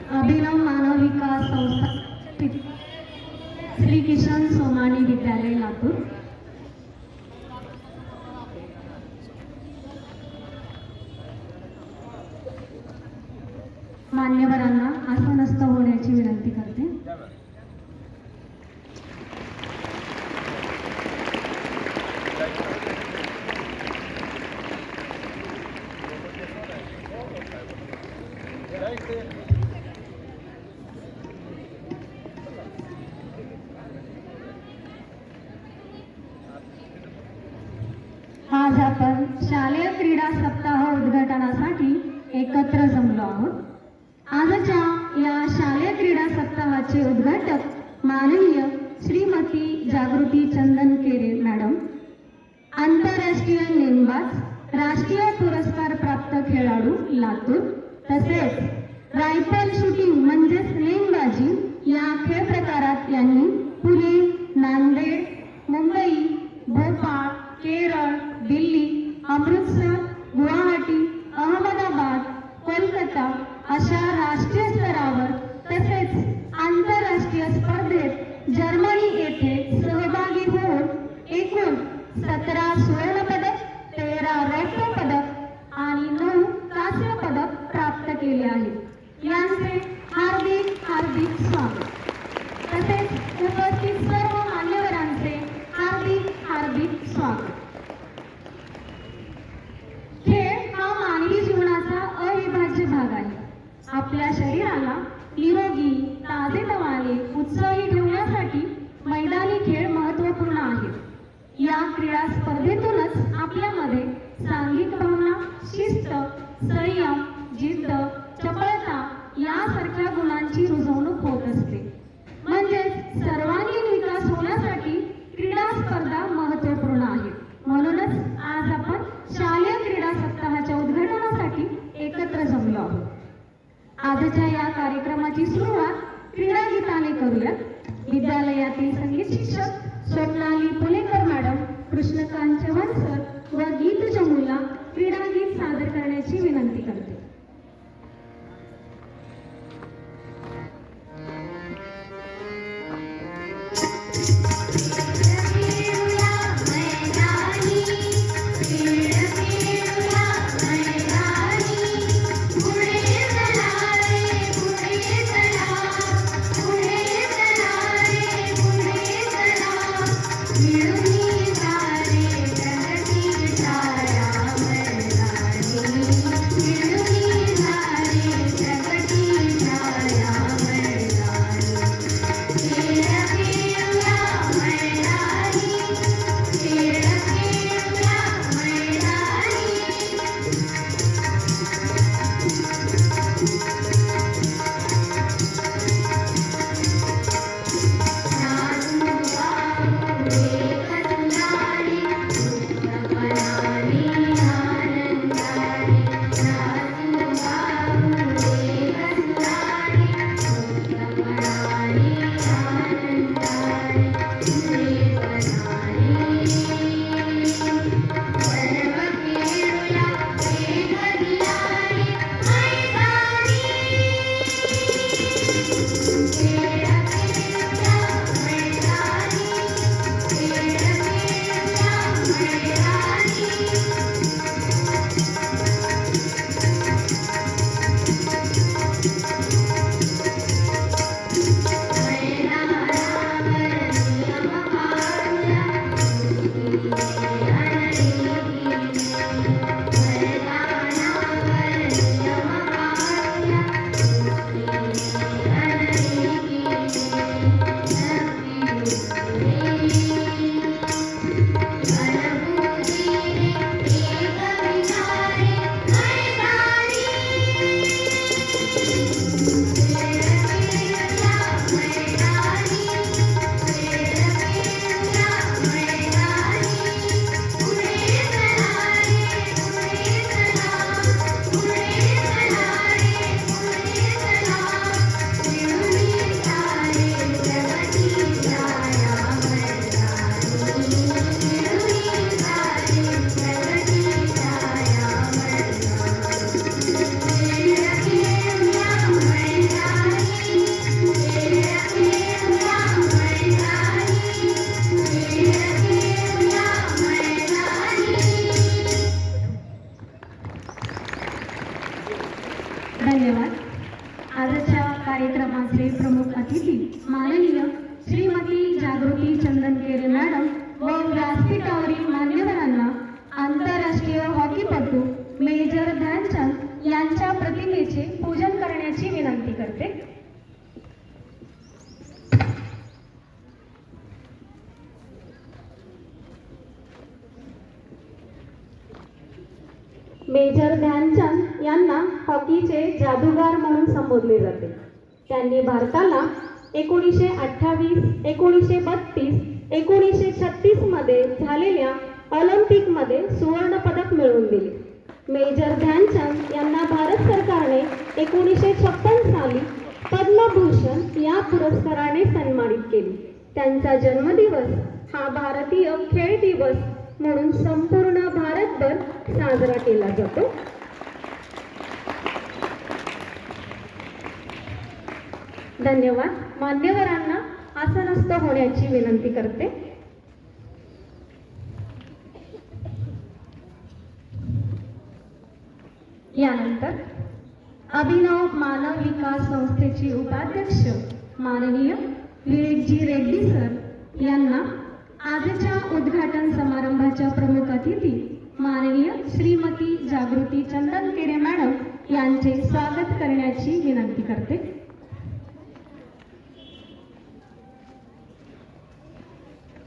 अभिनव मानव विकास संस्था श्री किशन सोमानी विद्यालय लातूर। मान्यवरांना आसनस्थ होण्याची विनंती करते। आज आपण शालेय क्रीडा सप्ताह उद्घाटनासाठी एकत्र जमलो आहोत। आजच्या या शालेय क्रीडा सप्ताहाचे उद्घाटक माननीय श्रीमती जागृती चंदनकेरे मॅडम, आंतरराष्ट्रीय नेमबाज, राष्ट्रीय पुरस्कार प्राप्त खेळाडू लातूर, तसेच रायफल शूटिंग म्हणजेच नेमबाजी या खेळ प्रकारात यांनी पुणे, नांदेड, मुंबई, भोपाळ, केरळ, दिल्ली, अमृतसर, गुवाहाटी, अहमदाबाद, कोलकाता अशा राष्ट्रीय स्तरावर तसेच आंतरराष्ट्रीय स्पर्धेत जर्मनी येथे सहभागी होऊन एकूण 17 सुवर्ण पदक, 13 रौप्य पदक आणि 9 कांस्य पदक प्राप्त केले आहेत। यांचे हार्दिक हार्दिक स्वागत। तसेच उपस्थित सर्व मान्यवरांचे हार्दिक हार्दिक स्वागत। खेळ हा मानवी जीवनाचा अविभाज्य भाग आहे। आपल्या शरीराला निरोगी, ताजेतवाने, उत्साही ठेवण्यासाठी मैदानी खेळ महत्त्वपूर्ण आहेत। या क्रीडा स्पर्धेतूनच आपल्यामध्ये सांघिक भावना, शिस्त, संयम, जिद्द, चपळता यासारख्या गुणांची रुजवणूक होत असते। म्हणजेच सर्वांगीण विकास होण्यासाठी क्रीडा स्पर्धा महत्त्वपूर्ण आहे। म्हणूनच आज आपण शालेय क्रीडा सप्ताहाच्या उद्घाटनासाठी एकत्र जमलो आहोत। आजच्या या कार्यक्रमाची सुरुवात क्रीडा गीताने करूया। विद्यालयातील संगीत शिक्षक स्वप्नाली पुणेकर मॅडम, कृष्णकांत चव्हाण सर व गीत जमुला क्रीडा गीत सादर करण्याची विनंती करते। Thank you. धन्यवाद. आजच्या कार्यक्रमाचे प्रमुख अतिथी माननीय श्रीमती जागृती चंदनकेरे मॅडम व व्यासपीठावरील मान्यवरांना आंतरराष्ट्रीय हॉकीपटू मेजर ध्यानचंद यांच्या प्रतिमेचे पूजन करण्याची विनंती करते. मेजर ध्यानचंद यांना हॉकीचे जादूगार म्हणून संबोधले जाते. त्यांनी भारताला 1928, 1932, 1936 मध्ये झालेल्या ऑलिम्पिकमध्ये सुवर्ण पदक मिळवून दिले. मेजर ध्यानचंद यांना भारत सरकारने 1956 साली पद्मभूषण या पुरस्काराने सन्मानित केले. त्यांचा जन्मदिवस हा भारतीय खेळ दिवस म्हणून संपूर्ण भारतभर साजरा केला जातो. धन्यवाद. मान्यवरांना आसनस्थ होण्याची विनंती करते. यानंतर अभिनव मानव विकास संस्थेचे उपाध्यक्ष माननीय विवेकजी रेड्डी सर यांना आजच्या उद्घाटन समारंभाच्या प्रमुख अतिथी माननीय श्रीमती जागृती चंदनकेरे मॅडम यांचे स्वागत करण्याची विनंती करते.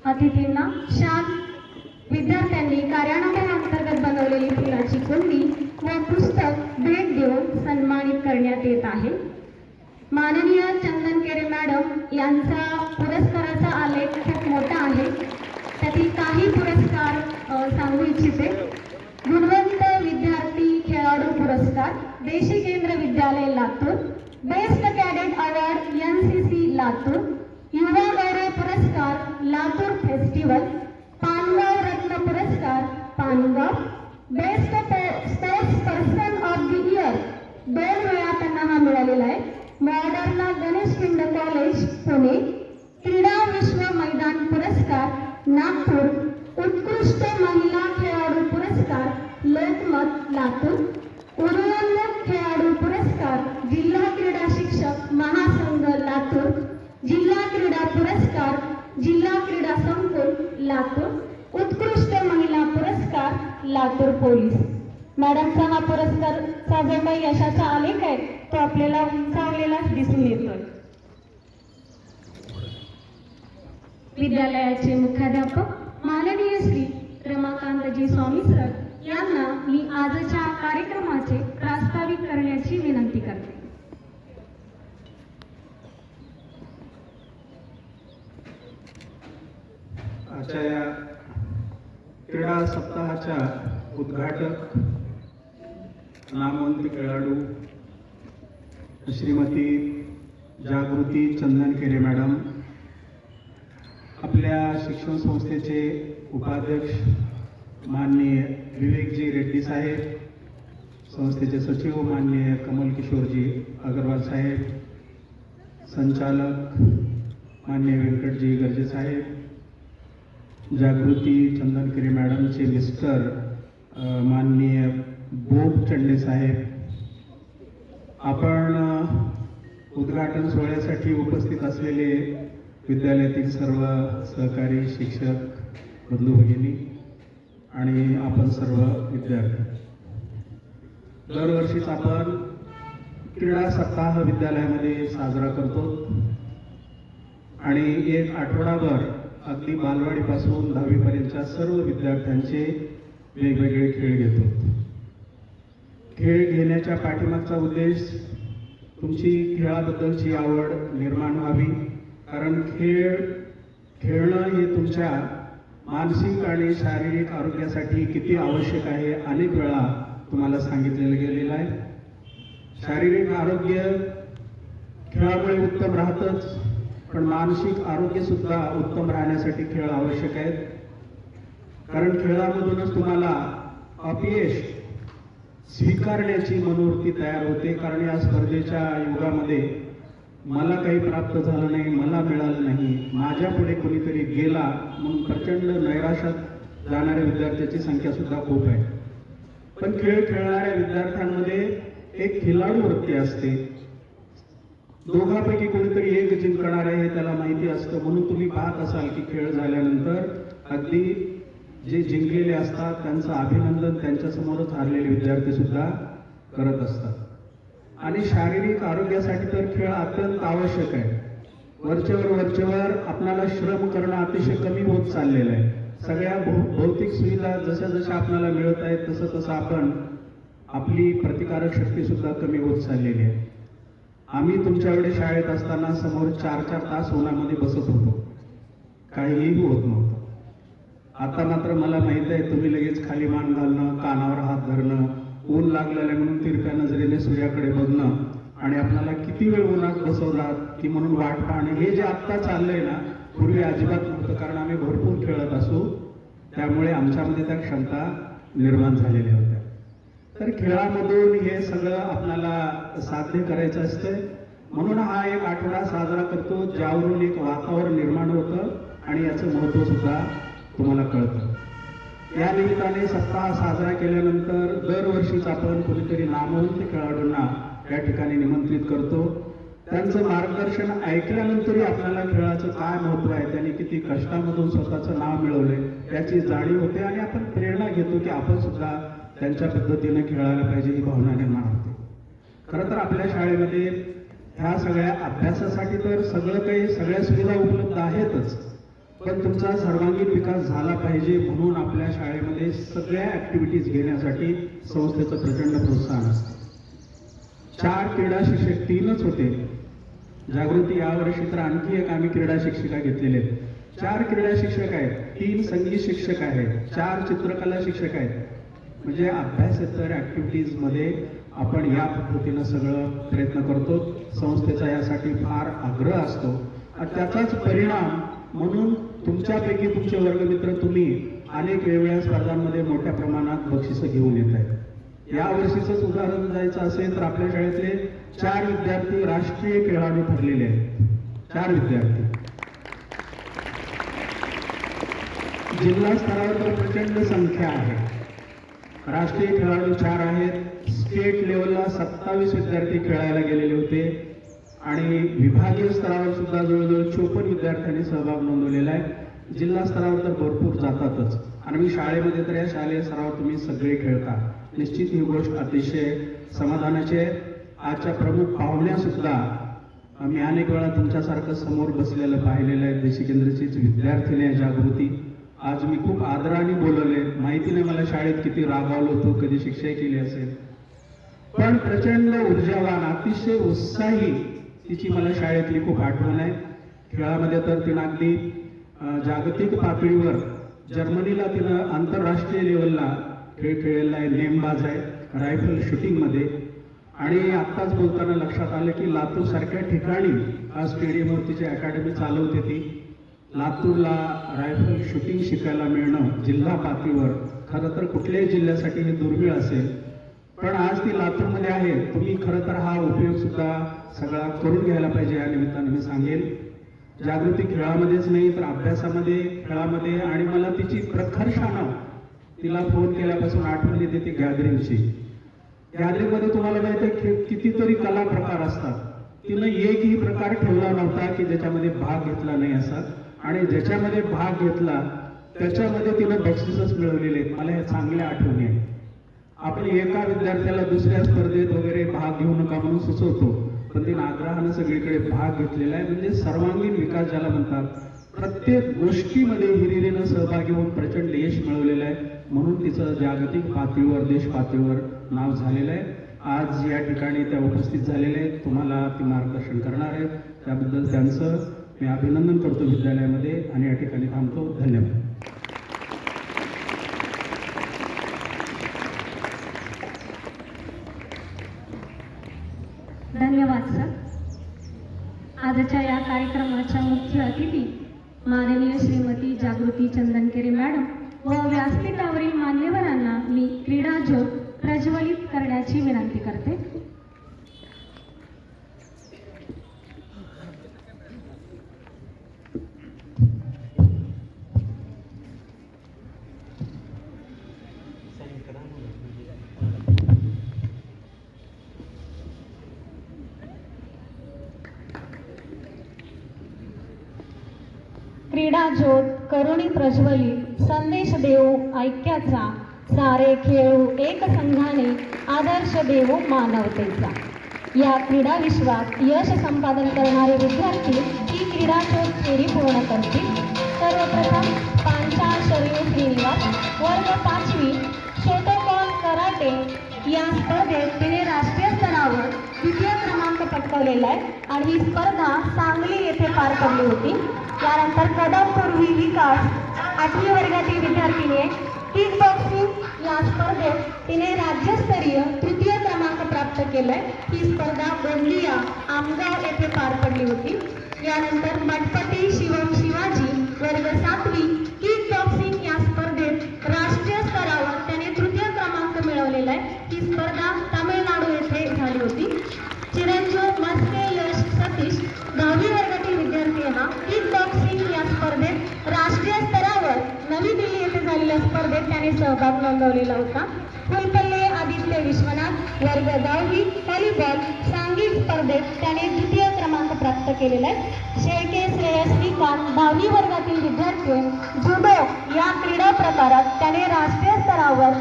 अतिथींना शाल, विद्यार्थ्यांनी कार्यानुभव अंतर्गत बनवलेली फुलाची कुंडी व पुस्तक भेट देऊन सन्मानित करण्यात येत आहे. माननीय चंदनकेरे मॅडम यांचा पुरस्काराचा आलेख खूप मोठा आहे. त्यातील काही पुरस्कार सांगू इच्छिते. गुणवंत विद्यार्थी खेळाडू पुरस्कार देशी केंद्र विद्यालय Latur, best cadet award NCC Latur, युवा गौरव पुरस्कार लातूर फेस्टिवल, पानगाव रत्न पुरस्कार Pangaon, best sports person of the year 2 वेळा त्यांना हा मिळालेला आहे. Moderna Ganesh kind college Pune, क्रीडा विश्व मैदान पुरस्कार नागपूर, उत्कृष्ट महिला खेळाडू पुरस्कार लोकमत लातूर, उदयोन्मुख खेळाडू पुरस्कार जिल्हा क्रीडा शिक्षक महासंघ लातूर, जिल्हा क्रीडा पुरस्कार जिल्हा क्रीडा संकुल लातूर, उत्कृष्ट महिला पुरस्कार लातूर पोलीस. मॅडमचा हा पुरस्कारचा जो काही यशाचा आलेख आहे तो आपल्याला उंचावलेलाच दिसून येतोय. विद्यालयाचे मुख्याध्यापक माननीय श्री रमाकांतजी स्वामी सर यांना मी आजच्या कार्यक्रमाचे प्रास्ताविक करण्याची विनंती करते. आजच्या या क्रीडा सप्ताहाच्या उद्घाटक नामवंत खेळाडू श्रीमती जागृती चंदनकेरे मॅडम, आपल्या शिक्षण संस्थेचे उपाध्यक्ष माननीय विवेकजी रेड्डी साहेब, संस्थेचे सचिव माननीय कमल किशोरजी अग्रवाल साहेब, संचालक माननीय व्यंकटजी गर्जे साहेब, जागृती चंदनकेरे मॅडमचे मिस्टर माननीय बोब चंडे साहेब, आपण उद्घाटन सोहळ्यासाठी उपस्थित असलेले विद्यालयातील सर्व सहकारी शिक्षक बंधू भगिनी आणि आपण सर्व विद्यार्थी, दरवर्षीच आपण क्रीडा सप्ताह विद्यालयामध्ये साजरा करतो आणि एक आठवडाभर अगदी बालवाडीपासून 10वी पर्यंतच्या सर्व विद्यार्थ्यांचे वेगवेगळे खेळ घेतो. खेळ घेण्याच्या पाठीमागचा उद्देश तुमची खेळाबद्दलची आवड निर्माण व्हावी, कारण खेळणं हे तुमच्या मानसिक आणि शारीरिक आरोग्यासाठी किती आवश्यक आहे अनेक वेळा तुम्हाला सांगितलेलं गेलेलं आहे. शारीरिक आरोग्य खेळामुळे उत्तम राहतच, पण मानसिक आरोग्य सुद्धा उत्तम राहण्यासाठी खेळ आवश्यक आहेत. कारण खेळामधूनच तुम्हाला अपयश स्वीकारण्याची मनोवृत्ती तयार होते. कारण या स्पर्धेच्या युगामध्ये मला काही प्राप्त झालं नाही, मला मिळालं नाही, माझ्या पुढे कोणीतरी गेला म्हणून प्रचंड नैराश्यात जाणाऱ्या विद्यार्थ्याची संख्या सुद्धा खूप आहे. पण खेळ खेळणाऱ्या विद्यार्थ्यांमध्ये एक खिलाडू वृत्ती असते. दोघांपैकी कोणीतरी एक जिंकणार आहे हे त्याला माहिती असतं. म्हणून तुम्ही पाहत असाल की खेळ झाल्यानंतर अगदी जे जिंकलेले असतात त्यांचं अभिनंदन त्यांच्यासमोरच हारलेले विद्यार्थी सुद्धा करत असतात. आणि शारीरिक आरोग्यासाठी तर खेळ अत्यंत आवश्यक आहे. वरचेवर आपल्याला श्रम करणं अतिशय कमी होत चाललेलं आहे. सगळ्या भौतिक सुविधा जशा जशा आपल्याला मिळत आहेत तसं आपण आपली प्रतिकारक शक्ती सुद्धा कमी होत चाललेली आहे. आम्ही तुमच्याकडे शाळेत असताना समोर 4-4 तास उन्हामध्ये बसत होतो, काहीही होत नव्हतं. आता मात्र मला माहित आहे तुम्ही लगेच खाली मान घालणं, कानावर हात धरणं, ऊन लागलेलं आहे म्हणून तिरप्या नजरेने सूर्याकडे बघणं आणि आपल्याला किती वेळ उन्हात बसवलात की म्हणून वाट पाहणे, हे जे आत्ता चाललंय ना, पूर्वी अजिबात नव्हतं. कारण आम्ही भरपूर खेळत असू, त्यामुळे आमच्यामध्ये त्या क्षमता निर्माण झालेल्या होत्या. तर खेळामधून हे सगळं आपल्याला साध्य करायचं असतं. म्हणून हा एक आठवडा साजरा करतो, ज्यावरून एक वातावरण निर्माण होतं आणि याचं महत्त्व सुद्धा तुम्हाला कळतं. या निमित्ताने सप्ताह साजरा केल्यानंतर दरवर्षीच आपण कुठेतरी नामवंत खेळाडूंना या ठिकाणी निमंत्रित करतो. त्यांचं मार्गदर्शन ऐकल्यानंतरही आपल्याला खेळाचं काय महत्त्व आहे, त्यांनी किती कष्टामधून स्वतःचं नाव मिळवले याची जाणीव होते आणि आपण प्रेरणा घेतो की आपण सुद्धा त्यांच्या पद्धतीने खेळायला पाहिजे, ही भावना निर्माण होते. खरं तर आपल्या शाळेमध्ये ह्या सगळ्या अभ्यासासाठी तर सगळं काही, सगळ्या सुविधा उपलब्ध आहेतच, पण तुमचा सर्वांगीण विकास झाला पाहिजे म्हणून आपल्या शाळेमध्ये सगळ्या ऍक्टिव्हिटीज घेण्यासाठी संस्थेचं प्रचंड प्रोत्साहन असतं. 4 क्रीडा शिक्षक, 3च होते. जागृती यावर्षी तर आणखी एक आम्ही क्रीडा शिक्षिका घेतलेले आहेत. 4 क्रीडा शिक्षक आहेत, 3 संगीत शिक्षक आहेत, 4 चित्रकला शिक्षक आहेत. म्हणजे अभ्यासेतर ऍक्टिव्हिटीजमध्ये आपण या पद्धतीनं सगळं प्रयत्न करतो. संस्थेचा यासाठी फार आग्रह असतो आणि त्याचाच परिणाम म्हणून तुमच्यापैकी तुमचे वर्गमित्र तुम्ही अनेक वेगवेगळ्या स्पर्धांमध्ये मोठ्या प्रमाणात बक्षिसं घेऊन येत आहेत. या वर्षीचंच उदाहरण द्यायचं असेल तर आपल्या शाळेतले 4 विद्यार्थी राष्ट्रीय खेळाडू ठरलेले आहेत. 4 विद्यार्थी. जिल्हा स्तरावर तर प्रचंड संख्या आहे. राष्ट्रीय खेळाडू 4 आहेत. स्टेट लेवलला 27 विद्यार्थी खेळायला गेलेले होते आणि विभागीय स्तरावर सुद्धा जवळजवळ 54 विद्यार्थ्यांनी सहभाग नोंदवलेला आहे. जिल्हा स्तरावर तर भरपूर जातातच आणि मी शाळेमध्ये तर या शालेय स्तरावर तुम्ही सगळे खेळता. निश्चित ही गोष्ट अतिशय समाधानाची आहे. आजच्या प्रमुख पाहुण्या सुद्धा मी अनेक वेळा तुमच्यासारखं समोर बसलेलं पाहिलेलं आहे. देशी केंद्राचीच विद्यार्थिनी आहे जागृती. आज मी खूप आदराने बोलवले. माहिती नाही मला शाळेत किती रागावलो होतो, कधी शिक्षा केली असेल, पण प्रचंड ऊर्जावान, अतिशय उत्साही तिची मला शाळेतली खूप आठवण आहे. खेळामध्ये तर तिनं अगदी जागतिक पातळीवर जर्मनीला तिनं आंतरराष्ट्रीय लेवलला खेळ खेळलेला आहे. नेमबाज आहे रायफल शूटिंगमध्ये. आणि आत्ताच बोलताना लक्षात आलं की लातूर सारख्या ठिकाणी आज स्टेडियमवर तिची अकॅडमी चालवते ती. लातूरला रायफल शूटिंग शिकायला मिळणं जिल्हा पातळीवर खरं तर कुठल्याही जिल्ह्यासाठी हे दुर्मिळ असेल, पण आज ती लातूरमध्ये आहे. तुम्ही खरं तर हा उपयोग सुद्धा सगळा करून घ्यायला पाहिजे या निमित्तानं मी सांगेल. जागृती खेळामध्येच नाही तर अभ्यासामध्ये, खेळामध्ये, आणि मला तिची प्रखरशानं तिला फोन केल्यापासून आठवण येते ती गॅदरिंगची. गॅदरिंगमध्ये तुम्हाला माहिती आहे कितीतरी कला प्रकार असतात. तिनं एकही प्रकार ठेवला नव्हता की ज्याच्यामध्ये भाग घेतला नाही असा, आणि ज्याच्यामध्ये भाग घेतला त्याच्यामध्ये तिनं बक्षीसच मिळवलेले आहेत. मला हे चांगल्या आठवणी आहे. आपण एका विद्यार्थ्याला दुसऱ्या स्पर्धेत वगैरे भाग घेऊ नका म्हणून सुचवतो, पण तिने आग्रहानं सगळीकडे भाग घेतलेला आहे. म्हणजे सर्वांगीण विकास ज्याला म्हणतात, प्रत्येक गोष्टीमध्ये हिरिरीनं सहभागी होऊन प्रचंड यश मिळवलेलं आहे. म्हणून तिचं जागतिक पातळीवर, देश पातळीवर नाव झालेलं आहे. आज या ठिकाणी त्या उपस्थित झालेल्या आहेत, तुम्हाला ती मार्गदर्शन करणार आहेत. त्याबद्दल त्यांचं मी अभिनंदन करतो विद्यालयामध्ये आणि या ठिकाणी थांबतो. धन्यवाद. धन्यवाद सर. आजच्या या कार्यक्रमाच्या मुख्य अतिथी माननीय श्रीमती जागृती चंदनकेरे मॅडम व व्यासपीठावरील मान्यवरांना मी क्रीडा ज्योत प्रज्वलित करण्याची विनंती करते. क्रीडा ज्योत करुणी प्रज्वलित संदेश देऊ ऐक्याचा, सारे खेळू एक संघाने आदर्श देऊ मानवतेचा. या क्रीडा विश्वात यश संपादन करणारे विद्यार्थी ही क्रीडा ज्योत फेरी पूर्ण करतील. सर्वप्रथम पांचाळ शरयू श्रीनिवास, वर्ग 5वी, शोटोकॉन कराटे या स्पर्धेत तिने राष्ट्रीय स्तरावर द्वितीय क्रमांक पटकावलेला आहे आणि ही स्पर्धा सांगली येथे पार पडली होती. यानंतर कदम पूर्वी विकास 8वी वर्गातील विद्यार्थिनी किक बॉक्सिंग या स्पर्धेत तिने राज्यस्तरीय तृतीय क्रमांक प्राप्त केलाय. ही स्पर्धा गोंदिया आमगाव येथे पार पडली होती. यानंतर मठपती शिवम शिवाजी, वर्ग 7वी, किक बॉक्सिंग या स्पर्धेत राष्ट्रीय स्तरावर त्याने तृतीय क्रमांक मिळवलेला आहे. ही स्पर्धा तामिळनाडू येथे झाली होती. चिरंजीव मस्के यश सतीश, 10वी वर्गातील विद्यार्थी हा किक बॉक्सिंग या स्पर्धेत राष्ट्रीय स्तरावर नवी दिल्ली येथे झालेल्या स्पर्धेत त्याने सहभाग नोंदवलेला होता. फुलपल्ले आदित्य विश्वनाथ, वर्ग 10वी, व्हॉलीबॉल सांघिक स्पर्धेत त्याने द्वितीय क्रमांक प्राप्त केलेला आहे. शेळके श्रेयस श्रीकांत, 10वी वर्गातील विद्यार्थी, जुडो या क्रीडा प्रकारात त्याने राष्ट्रीय स्तरावर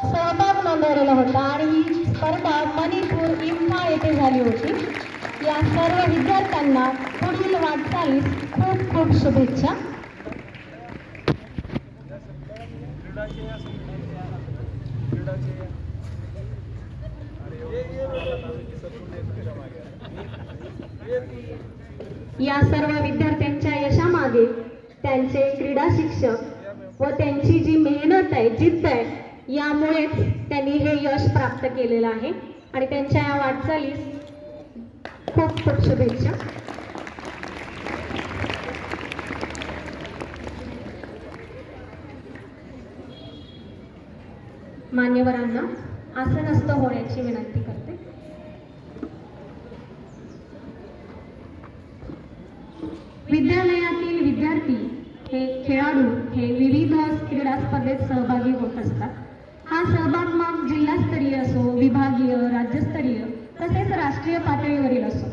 सहभाग नोंदवलेला होता आणि ही स्पर्धा मणिपूर इम्फा येथे झाली होती. या सर्व विद्यार्थ्यांना पुढील वाटचालीस खूप खूप शुभेच्छा. या सर्व विद्यार्थ्यांच्या यशामागे त्यांचे क्रीडा शिक्षक व त्यांची जी मेहनत आहे, जिद्द आहे, यामुळेच त्यांनी हे यश प्राप्त केलेलं आहे आणि त्यांच्या या वाटचालीस खूप खूप शुभेच्छा. मान्यवरांना आसनस्थ होण्याची विनंती करते. विद्यालयातील विद्यार्थी खेळाडू हे विविध क्रीडा स्पर्धेत सहभागी होत असतात. हा सहभाग मग जिल्हास्तरीय असो, विभागीय, राज्यस्तरीय तसेच राष्ट्रीय पातळीवरील असो.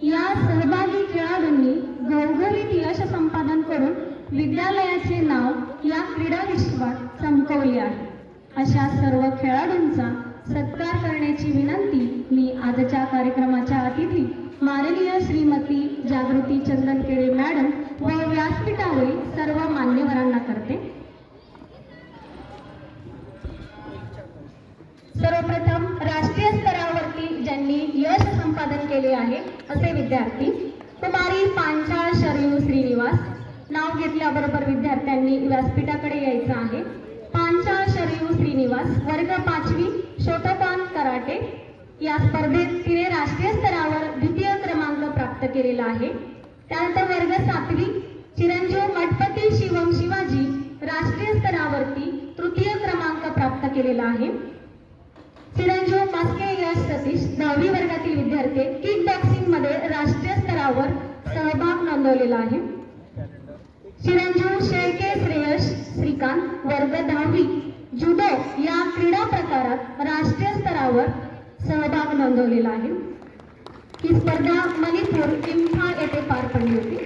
या सहभागी खेळाडूंनी घवघवीत यश संपादन करून विद्यालयाचे नाव या क्रीडा विश्वात चमकवले आहे. अशा सर्व खेळाडूंचा सत्कार करण्याची विनंती मी आजच्या कार्यक्रमाच्या अतिथी माननीय श्रीमती जागृती चंदनकेळे मॅडम व व्यासपीठावरील सर्व मान्यवरांना करते. सर्वप्रथम राष्ट्रीय स्तरावरती ज्यांनी यश संपादन केले आहे असे विद्यार्थी कुमारी पांचाळ शरयू श्रीनिवास. नाव घेतल्याबरोबर विद्यार्थ्यांनी व्यासपीठाकडे यायचं आहे. पांचाळ शरयू श्रीनिवास, वर्ग 5वी, शोटोकॉन कराटे या स्पर्धेत तिने राष्ट्रीय स्तरावर द्वितीय क्रमांक प्राप्त केलेला आहे. त्यानंतर वर्ग 7वी, चिरंजीव मठपती शिवम शिवाजी, राष्ट्रीय स्तरावरती तृतीय क्रमांक प्राप्त केलेला आहे. चिरंजीव मस्के यश सतीश, 10वी वर्गातील विद्यार्थी, किक बॉक्सिंग मध्ये राष्ट्रीय स्तरावर सहभाग नोंदवलेला आहे. चिरंजीव शेळके श्रेयस श्रीकांत, वर्ग 10वी, जुडो या क्रीडा प्रकारात राष्ट्रीय स्तरावर सहभाग नोंदवलेला आहे. ही स्पर्धा मणिपूर इम्फा येथे पार पडली होती.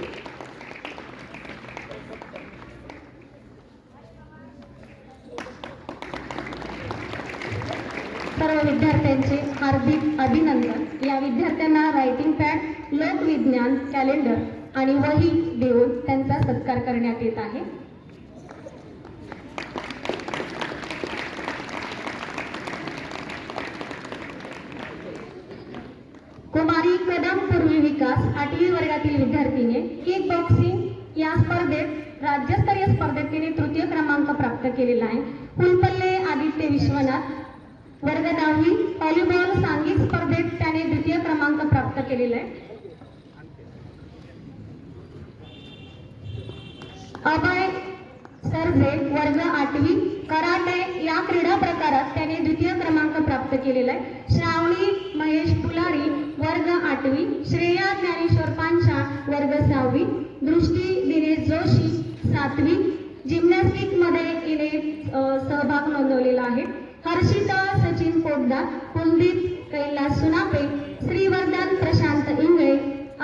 सर्व विद्यार्थ्यांचे हार्दिक अभिनंदन. या विद्यार्थ्यांना रायटिंग पॅड, लोकविज्ञान कॅलेंडर आणि वही देऊन त्यांचा सत्कार करण्यात येत आहे. कुमारी कदम पूर्वी विकास, 8वी वर्गातील विद्यार्थीने किक बॉक्सिंग या स्पर्धेत राज्यस्तरीय स्पर्धेत तिने तृतीय क्रमांक प्राप्त केलेला आहे. फुलपल्ले आदित्य विश्वनाथ, वर्ग 10वी, व्हॉलीबॉल सांघिक स्पर्धेत त्याने द्वितीय क्रमांक प्राप्त केलेला आहे. अभय सरजे, वर्ग 8वी, कराटे या क्रीडा प्रकारात त्याने द्वितीय क्रमांक प्राप्त केलेला आहे. श्रावणी महेश पुलारी, वर्ग 8वी, श्रेया ज्ञानेश्वर पांचा, वर्ग 6वी, दृष्टी दिनेश जोशी, 7वी, जिम्नॅस्टिक मध्ये हिने सहभाग नोंदवलेला आहे. हर्षिता सचिन पोद्दार, कुलदीप कैलास सुनापे, श्रीवर्धन प्रशांत इंगळे,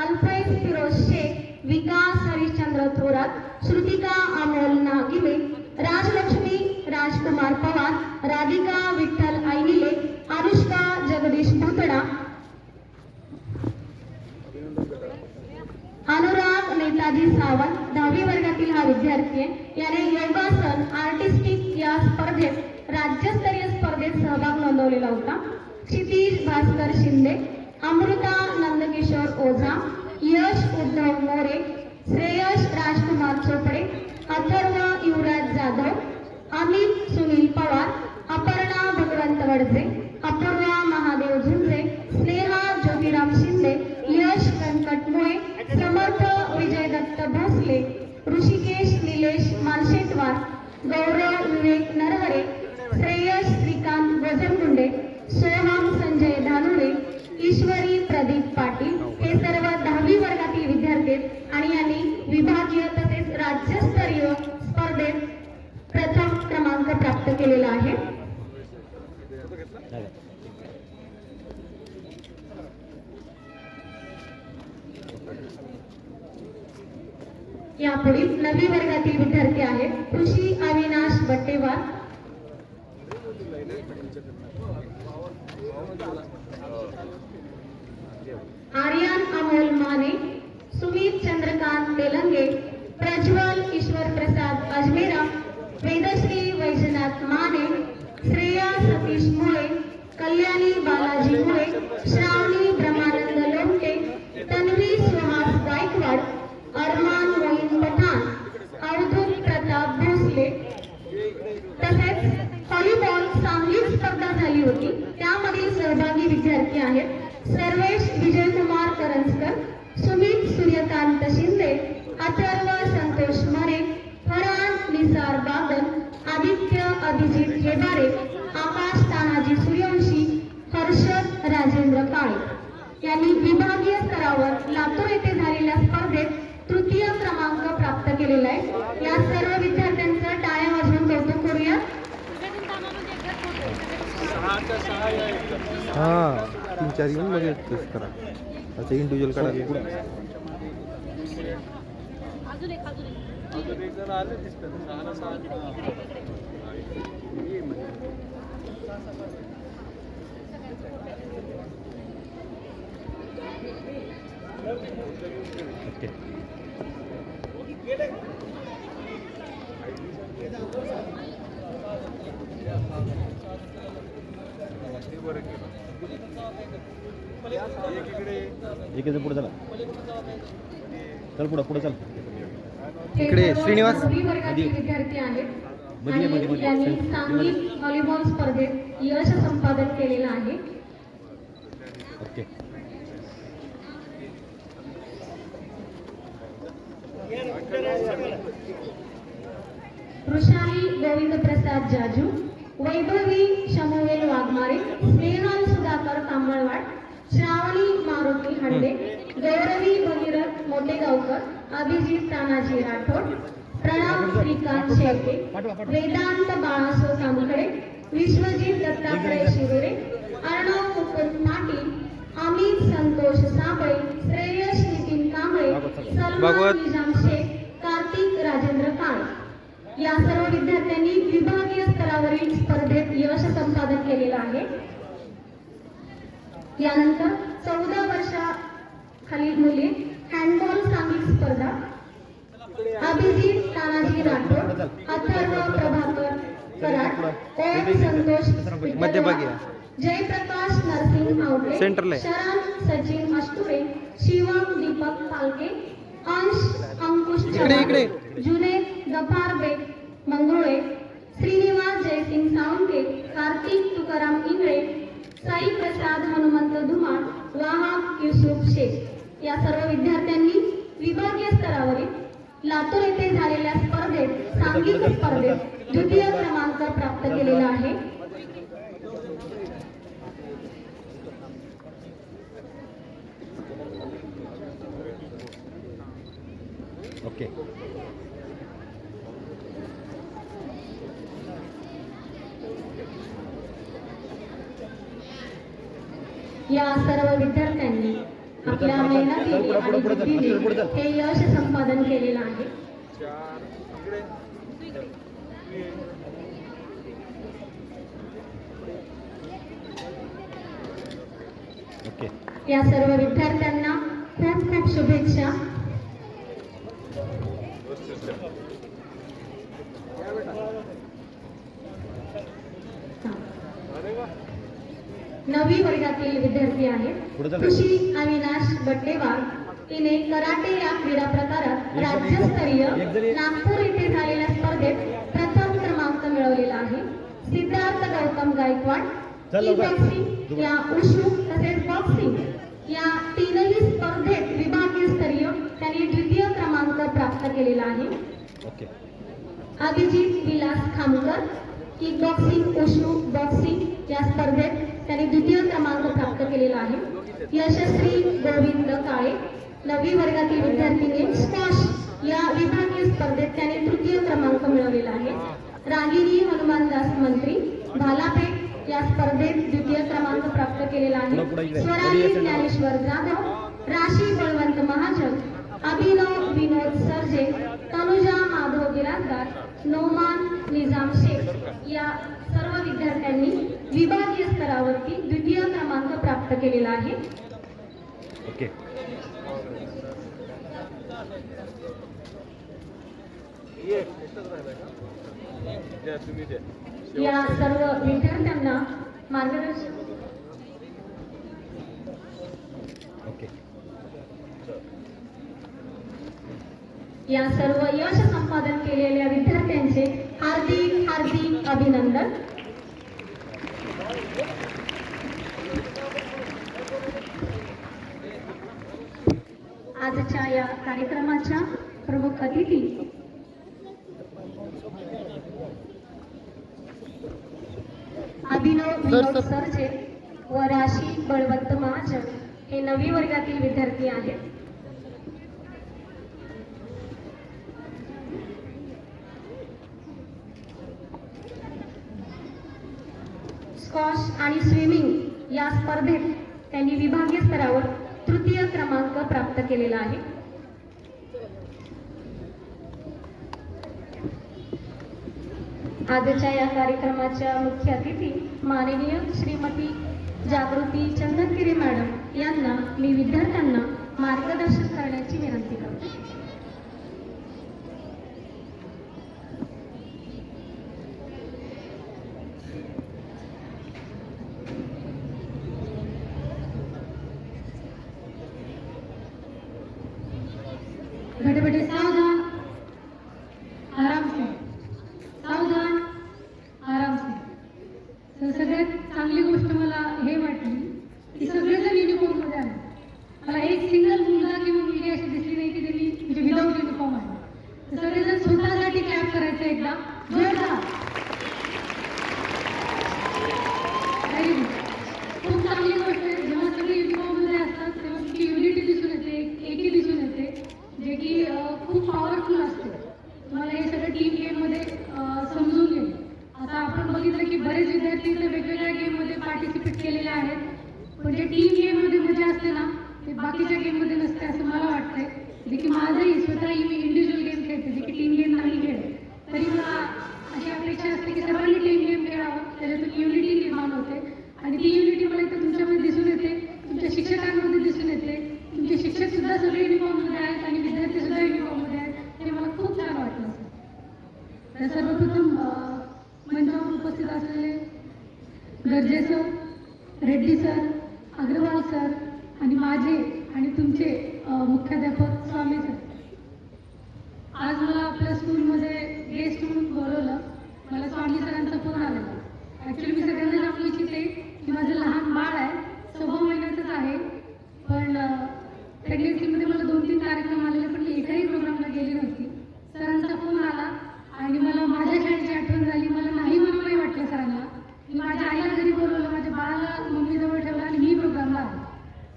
अल्फेज फिरोज शेख, विकास हरिश्चंद्र थोरात, श्रुतिका अमोल नागिले, राजलक्ष्मी राजकुमार पवार, राधिका विठ्ठल ऐनिले, अनुष्का जगदीश भुतडा, अनुराग नेताजी सावंत 10वी वर्गातील हा विद्यार्थी आहे. याने योगासन आर्टिस्टिक या स्पर्धेत राज्यस्तरीय स्पर्धेत सहभाग नोंदवलेला होता. क्षितिज भास्कर शिंदे, अमृता नंदकिशोर ओझा, यश उद्धव मोरे, श्रेयश राजकुमार चोपडे, अथर्व युवराज जाधव, अमित सुनील पवार, अपर्णा भगवंत वडजे, अपूर्वा महादेव झुंजे, स्नेहा ज्योतिराम शिंदे, यश व्यंकट मुळे, समर्थ विजय दत्त भोसले, ऋषिकेश निलेश मालशेटवार, गौरव विवेक नरहरे, श्रेयस श्रीकांत गोजरगुंडे, सोहम संजय धानुरे, ईश्वरी प्रदीप पाटील हे सर्व 10वी वर्गातील विद्यार्थी आहेत आणि यांनी विभागीय तसेच राज्यस्तरीय स्पर्धेत प्रथम क्रमांक प्राप्त केलेला आहे. यापुढील 9वी वर्गातील विद्यार्थी आहेत खुशी अविनाश बट्टेवार, आर्यन अमोल माने, सुमित चंद्रकांत तेलंगे, प्रज्वल ईश्वर प्रसाद अजमेरा, वेदश्री वैजनाथ माने, श्रेया सतीश मुळे, कल्याणी बालाजी मुळे, श्रावणी ब्रह्मानंद लोमटे, तन्वी सुहास गायकवाड, अरमान मोईन पठाण, अवधूत प्रताप भोसले. तसेच व्हॉलीबॉल सांघिक स्पर्धा झाली होती. त्यामधील सहभागी विद्यार्थी आहेत सर्वेश विजयकुमार करंजकर, सुमित सूर्यकांत शिंदे, अथर्व संतोष मरे, फरहान निसार बागल, आदित्य अभिजित हेबारे, आकाश तानाजी सूर्यवंशी, हर्षद राजेंद्र काळे यांनी विभागीय स्तरावर लातूर येथे झालेल्या स्पर्धेत तृतीय क्रमांक प्राप्त केलेला आहे. या सर्व विद्यार्थ्यांचं टाळ्या वाजवून कौतुक करूया. हां 3-4 येऊन मग टेस्ट करा. अच्छा इंडिव्हिज्युअल काढा. ओके इकडे पुढे चला. चल पुढे चल. इकडे श्रीनिवास 9वी वर्गातील विद्यार्थी आहेत आणि यांनी सांघिक व्हॉलीबॉल स्पर्धेत यश संपादन केलेलं आहे. ओके वृषाली गोविंद प्रसाद जाजू, वैभवी शमुवेल वाघमारे, स्नेहल सुधाकर कांबळवाड, श्रावणी मारुती हंडे, गौरवी भगीरथ मोठेगावकर, अभिजित तानाजी राठोड, प्रणव श्रीकांत शेळके, वेदांत बाळासो कामकडे, विश्वजित दत्तात्रय शिरोरे, अर्णव मुकुंद पाटील, अमित संतोष साबळे, श्रेयश नितीन कांबळे, सलमान निजाम शेख, कार्तिक राजेंद्र काळे या सर्व विद्यार्थ्यांनी विभागीय स्तरावरील स्पर्धेत यश संपादन केलेलं आहे. यानंतर 14 वर्षाखालील मुले हँडबॉल सांघिक स्पर्धा अभिजित तानाजी राठोड, अथर्व प्रभाकर कराड, ओम संतोष मध्यभागी जयप्रकाश नरसिंह आवटे, सेंटरला शरण सचिन अष्टुरे, शिवम दीपक पालके, अंश अंकुश इकडे जुनेद गफार बेग मंगळुळे, श्रीनिवास जयसिंग सावंके, कार्तिक तुकाराम इंगळे, साई प्रसाद हनुमंत धुमाळ, वाहक युसुफ शेख या सर्व विद्यार्थ्यांनी विभागीय स्तरावरील लातूर येथे झालेल्या स्पर्धेत सांघिक स्पर्धेत द्वितीय क्रमांक प्राप्त केलेला आहे. ओके या सर्व विद्यार्थ्यांनी आपल्या मेहनतीने आणि जिद्दीने हे यश संपादन केलेलं आहे. ओके. या सर्व विद्यार्थ्यांना खूप खूप शुभेच्छा. नववी वर्गातील विद्यार्थी आहेत. पुढे जा. खुशी अविनाश बट्टेवार तिने कराटे या क्रीडा प्रकारात राज्यस्तरीय नागपूर येथे झालेल्या स्पर्धेत प्रथम क्रमांक मिळवलेला आहे. सिद्धार्थ गौतम गायकवाड बॉक्सिंग या उशू तसेच बॉक्सिंग या तीनही स्पर्धेत विभागीय स्तरीय त्यांनी द्वितीय क्रमांक प्राप्त केलेला आहे. Okay. Abhijit Vilas Khamkar kick boxing wushu boxing या स्पर्धेत त्यांनी द्वितीय क्रमांक प्राप्त केलेला आहे. यशस्वी गोविंद काळे नववी वर्गातील विद्यार्थीने स्क्वॉश या विभागीय स्पर्धेत त्याने तृतीय क्रमांक मिळवलेला आहे. रागिनी हनुमानदास मंत्री भालाफेक या स्पर्धेत द्वितीय क्रमांक प्राप्त केलेला आहे. स्वराली ज्ञानेश्वर जाधव, राशी बळवंत महाजन, अभिनव विनोद सरजे, तनुजा माधव बिराजदार, नोमान निजाम शेख या सर्व विद्यार्थ्यांनी विभागीय स्तरावरती द्वितीय क्रमांक प्राप्त केलेला आहे. ओके. या सर्व विद्यार्थ्यांना मार्गदर्शन. ओके. या सर्व यश संपादन केलेल्या विद्यार्थ्यांचे हार्दिक हार्दिक अभिनंदन. आजच्या या कार्यक्रमाच्या प्रमुख अतिथी अभिनव विनोद सरजे व राशी बळवंत महाजन हे नववी वर्गातील विद्यार्थी आहेत. स्क्वॉश आणि स्विमिंग या स्पर्धेत त्यांनी विभागीय स्तरावर तृतीय क्रमांक प्राप्त केलेला आहे. आजच्या या कार्यक्रमाच्या मुख्य अतिथी माननीय श्रीमती जागृती चंदनगिरी मॅडम यांना मी विद्यार्थ्यांना मार्गदर्शन करण्याची विनंती करते. बेटे बेटे सावधान, आराम से, सावधान, आराम से. तर सगळ्यात चांगली गोष्ट मला हे वाटली की सगळेजण युनिफॉर्म मध्ये आहे. मला एक सिंगल मुलगा किंवा मुलगी अशी दिसली नाही की त्यांनी म्हणजे विदाऊट युनिफॉर्म आहे. तर सगळेजण स्वतःसाठी क्लॅप करायचं एकदा जोरदार. Very good. खूप चांगली गोष्ट आहे. जेव्हा सगळे युनिफॉर्म मध्ये असतात तेव्हा तुमची युनिटी दिसून येते, एकी दिसून येते, जे की खूप पॉवरफुल असते. तुम्हाला हे सगळं टीम गेम मध्ये समजून घेईल. आता आपण बघितलं की बरेच विद्यार्थी वेगवेगळ्या गेम मध्ये पार्टिसिपेट केलेले आहेत, पण जे टीम गेम मध्ये मजा असते ना ते बाकीच्या गेम मध्ये नसते असं मला वाटतंय. जे की माझंही स्वतःही मी इंडिव्हिज्युअल गेम खेळते, जे की टीम गेम नाही खेळते, तरी मला अशी अपेक्षा असते की सर्वांनी टीम गेम खेळावं. त्याच्यातून युनिटी निर्माण होते आणि ती युनिटी मला इथं तुमच्यामध्ये दिसून येते, तुमच्या शिक्षकांमध्ये दिसून येते. तुमचे शिक्षक सुद्धा सगळे युनिफॉर्म मध्ये आहेत आणि विद्यार्थी सुद्धा युनिफॉर्म मध्ये आहेत. हे मला खूप छान वाटलं. तर सर्वप्रथम मंचावर उपस्थित असलेले Garje sir, Reddy sir, Agarwal sir आणि माझे आणि तुमचे मुख्याध्यापक स्वामी सर, आज मला आपल्या स्कूलमध्ये गेस्ट म्हणून बोलवलं. मला स्वामी सरांचा फोन आलेला. ॲक्च्युली मी सगळ्यांना सांगू इच्छिते की माझं लहान बाळ आहे, 6 महिन्याचंच आहे, पण प्रेग्नेन्सीमध्ये मला 2-3 कार्यक्रम आलेले पण मी एकाही प्रोग्रामला गेली नव्हती. सरांचा फोन आला आणि मला माझ्या शाळेची आठवण झाली. मला नाही म्हणून नाही वाटलं सरांना. मी माझ्या आईला घरी बोलवलं, माझ्या बाळाला मम्मीजवळ ठेवलं आणि मी प्रोग्रामला आले.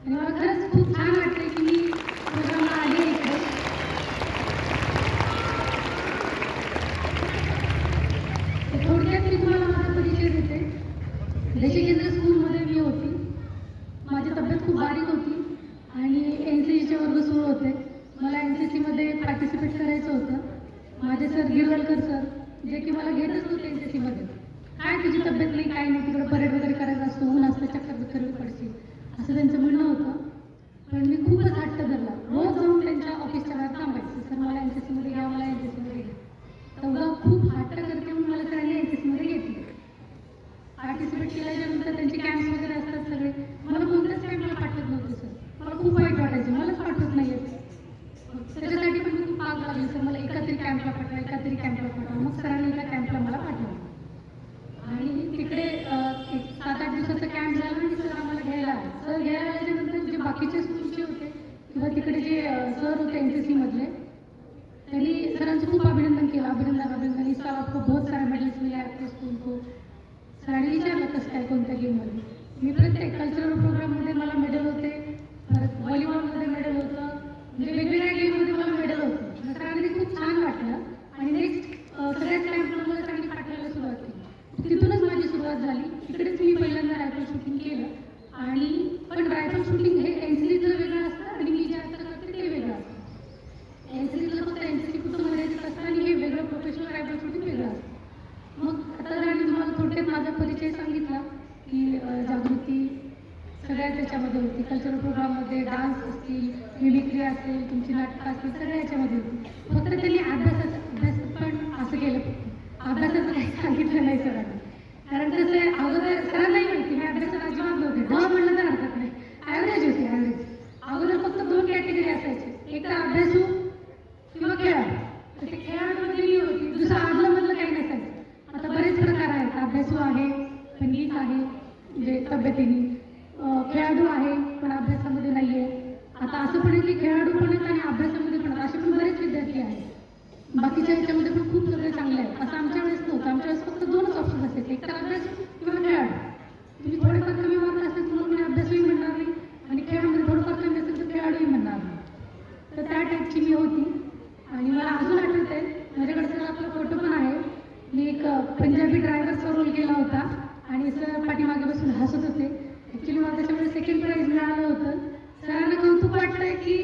आणि मला खरंच खूप छान वाटतंय की मी प्रोग्रामला आले इकडे. थोडक्यात मी तुम्हाला माझा परिचय देते. देशकेंद्र स्कूलमध्ये मी होती. माझी तब्येत खूप बारीक होती आणि NCCचे वर्ग सुरू होते. मला NCCमध्ये पार्टिसिपेट करायचं होतं. माझे सर गिरवलकर सर, जे की मला घेतच नव्हते NCC मध्ये. काय तुझी तब्येत नाही, काय नाही, तिकडे परेड वगैरे करायचं असतं, ऊन असतं, चक्कर करवी पडशील, असं त्यांचं म्हणणं होतं. पण मी खूपच हट्ट धरला. रोज जाऊन त्यांच्या ऑफिसच्या बाहेर थांबायचं, सर मला NCC मध्ये घ्या, मला NCC मध्ये घ्या. तेवढा खूप हट्ट करते म्हणून मला सरांनी NCC मध्ये घेतली. पार्टिसिपेट केल्याच्यानंतर त्यांचे कॅम्प्स वगैरे असतात सगळे. मला कोणत्याच कॅम्पला पाठवत नव्हते सर. मला खूप वाईट वाटायचं, मलाच पाठवत नाही येत. त्याच्यासाठी पण मी खूप आग लागली, सर मला एका तरी कॅम्पला पाठवा, एका तरी कॅम्पला पाठवा. मग सरांनी एका कॅम्पला मला पाठवलं आणि तिकडे 7-8 दिवसाचा कॅम्प झाला आणि सर आम्हाला घ्यायला आले. सर घ्यायला आल्याच्यानंतर जे बाकीचे स्कूलचे होते किंवा तिकडे जे सर होते NCC मधले, त्यांनी सरांचं खूप अभिनंदन केलं. अभिनंदन, इस साल आपको बहुत सारे मेडल्स मिले आपके स्कूल को. सरांनी विचारलं कसं काय, कोणत्या गेममध्ये. मी प्रत्येक कल्चरल प्रोग्राममध्ये मला मेडल होते, परत व्हॉलीबॉलमध्ये मेडल होतं, म्हणजे वेगवेगळ्या गेममध्ये मला मेडल होतं. सरांनी खूप छान वाटलं आणि नेक्स्ट सगळ्याच कॅम्पला मला सरांनी पाठवायला सुरुवात केली. तिथूनच माझी सुरुवात झाली. तिकडेच मी पहिल्यांदा रायफल शूटिंग केलं. आणि पण रायफल शूटिंग हे NCCचं वेगळं असतं आणि मी जे आता करते ते वेगळं असतं. NCCचं फक्त NCC पुरतं मर्यादित असतं आणि हे वेगळं प्रोफेशनल रायफल शूटिंग वेगळं असतं. मग आता आणि तुम्हाला थोडक्यात माझा परिचय सांगितला की जागृती सगळ्या त्याच्यामध्ये होती. कल्चरल प्रोग्राममध्ये डान्स असतील, मिमिक्री असेल, तुमची नाटकं असतील, सगळ्या याच्यामध्ये होती. फक्त त्यांनी अभ्यास पण असं केलं, अभ्यासाचं काही सांगितलं नाही सरांनी. कारण कसं आहे, अगोदर सरांनाही माहिती मी अभ्यासात अजिबात नव्हते. म्हणलं तर हरकत नाही, ॲव्हरेज होती ॲव्हरेज. अगोदर फक्त 2 कॅटेगरी असायचे, एक तर अभ्यासू किंवा खेळाडू. तर ते खेळाडूमध्ये मी होती, दुसरं आदलं मधलं काही नसायचं. आता बरेच प्रकार आहेत, अभ्यासू आहे, संगीत आहे म्हणजे तब्येतीने, खेळाडू आहे पण अभ्यासामध्ये नाही आहे. आता असं पण आहे की खेळाडू पण आहेत आणि अभ्यासामध्ये पण आहेत, असे पण बरेच विद्यार्थी आहेत. बाकीच्या ह्याच्यामध्ये पण खूप सगळे चांगले आहेत. असं आमच्या वेळेस नव्हतं. आमच्या वेळेस फक्त 2च ऑप्शन असायचे, एक तर अभ्यास किंवा खेळाडू. तुम्ही थोडेफार कमी मार्क असेल तर मी अभ्यासही म्हणणार नाही आणि खेळामध्ये थोडंफार कमी असेल तर खेळाडूही म्हणणार नाही. तर त्या टाईपची मी होती. आणि मला अजून आठवत आहे, माझ्याकडे सर आपला फोटो पण आहे. मी एक पंजाबी ड्रायव्हरचा रोल केला होता आणि सर पाठीमागे बसून हसत होते. ॲक्च्युली मला त्याच्यामध्ये 2nd प्राईज मिळालं होतं. सरांना कौतुक वाटतंय की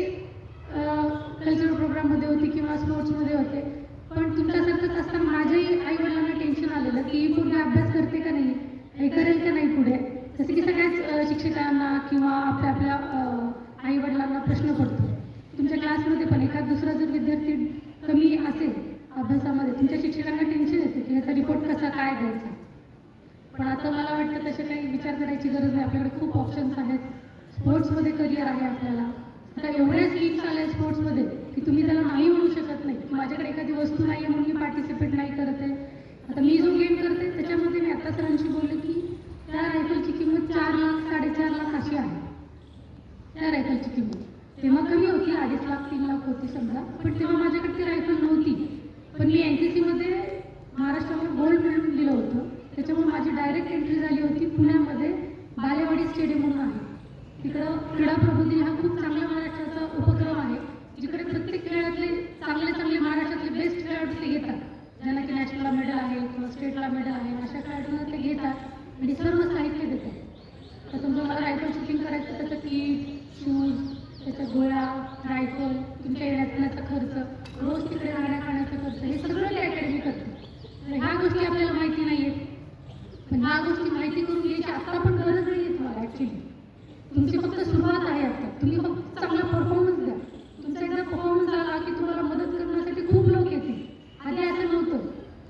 कल्चरल प्रोग्राममध्ये होती किंवा स्पोर्ट्समध्ये होते. पण तुमच्यासारखंच असताना माझ्याही आईवडिलांना टेन्शन आलेलं की ही मुलगी अभ्यास करते का नाही, हे करेल का नाही पुढे. जसं की सगळ्याच शिक्षकांना किंवा आपल्या आईवडिलांना प्रश्न पडतो. तुमच्या क्लासमध्ये पण एखाद दुसरा जर विद्यार्थी कमी असेल अभ्यासामध्ये, तुमच्या शिक्षकांना टेन्शन येते की ह्याचा रिपोर्ट कसा काय द्यायचा. पण आता मला वाटतं तसे काही विचार करायची गरज नाही. आपल्याकडे खूप ऑप्शन्स आहेत. स्पोर्ट्समध्ये करिअर आहे आपल्याला. आता एवढ्या स्कीम्स आल्या स्पोर्ट्समध्ये की तुम्ही त्याला नाही म्हणू शकत नाही की माझ्याकडे एखादी वस्तू नाही आहे म्हणून मी पार्टिसिपेट नाही करत आहे. आता मी जो गेम करते त्याच्यामध्ये मी आता सरांशी बोलले की त्या रायफलची किंमत 4 लाख 4.5 लाख अशी आहे. त्या रायफलची किंमत तेव्हा कमी होती, 2.5 लाख 3 लाख होती समजा. पण तेव्हा माझ्याकडे ती रायफल नव्हती. पण मी NCC मध्ये महाराष्ट्राला गोल्ड मेडल दिलं होतं. त्याच्यामुळे माझी डायरेक्ट एंट्री झाली होती पुण्यामध्ये बालेवाडी स्टेडियम म्हणून आहे. तिकडं क्रीडा प्रबोधिनी हा खूप चांगला महाराष्ट्राचा उपक्रम आहे, जिकडे प्रत्येक खेळातले चांगले महाराष्ट्रातले बेस्ट खेळाडू ते घेतात. ज्यांना की नॅशनलला मेडल आहे किंवा स्टेटला मेडल आहे, अशा खेळाडूंना ते घेतात आणि सर्व साहित्य देतात. तर समजा मला रायफल शूटिंग करायचं, त्याचं किट, शूज, त्याच्या गोळ्या, रायफल, तुमच्या येण्याचा खर्च, रोज तिकडे राहण्या खाण्याचा खर्च, हे सगळं ते अकॅडमी करते. तर ह्या गोष्टी आपल्याला माहिती नाही आहेत. पण ह्या गोष्टी माहिती करून घ्यायची आता पण गरज नाही आहे तुम्हाला. ॲक्च्युली तुमची फक्त सुरुवात आहे. आता तुम्ही फक्त चांगला परफॉर्मन्स द्या. तुमचा एकदा परफॉर्मन्स आला की तुम्हाला मदत करण्यासाठी खूप लोक येतील. आधी असं नव्हतं.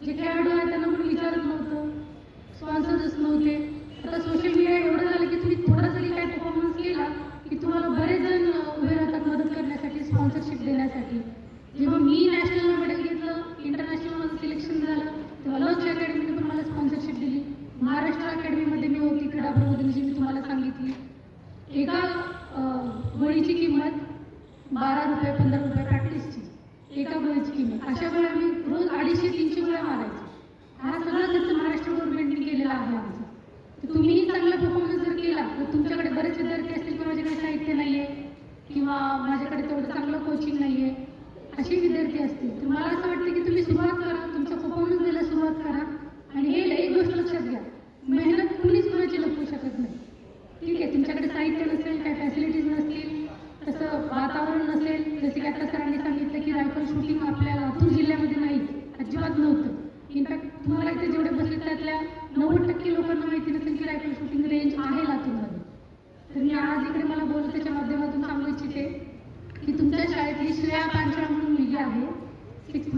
जे खेळाडू आहेत त्यांना पण विचारत नव्हतं, स्पॉन्सर्स नव्हते. आता सोशल मीडिया एवढं झालं की तुम्ही थोडा जरी काही परफॉर्मन्स केला की तुम्हाला बरेच जण उभे राहतात मदत करण्यासाठी, स्पॉन्सरशिप देण्यासाठी. जेव्हा मी नॅशनलला मेडल घेतलं, इंटरनॅशनल माझं सिलेक्शन झालं, तेव्हा लक्ष अकॅडमीने पण मला स्पॉन्सरशिप दिली. महाराष्ट्र अकॅडमीमध्ये मी होती, क्रीडा प्रबोधिनीची मी तुम्हाला सांगितली. एका गोळीची किंमत 12 रुपये 15 रुपये प्रॅक्टिसची, एका गोळीची किंमत. अशा वेळा आम्ही रोज 250-300 गोळ्या मारायचो. हा सगळा खर्च महाराष्ट्र गव्हर्नमेंटने केलेला आहे आमचा. तर तुम्हीही चांगला परफॉर्मन्स जर केला तर तुमच्याकडे बरेच विद्यार्थी असतील की माझ्याकडे साहित्य नाही आहे किंवा माझ्याकडे तेवढं चांगलं कोचिंग नाही आहे, असे विद्यार्थी असतील. तर मला असं वाटतं की तुम्ही सुरुवात करा, तुमचा परफॉर्मन्स द्यायला सुरुवात करा. आणि हे एक गोष्ट लक्षात घ्या, मेहनत कुणीच कुणाची लपवू शकत नाही. ठीक आहे, तुमच्याकडे साहित्य नसेल, काय फॅसिलिटीज नसतील, तसं वातावरण नसेल, जसे की आता सरांनी सांगितलं की रायफल शूटिंग आपल्या लातूर जिल्ह्यामध्ये नाही,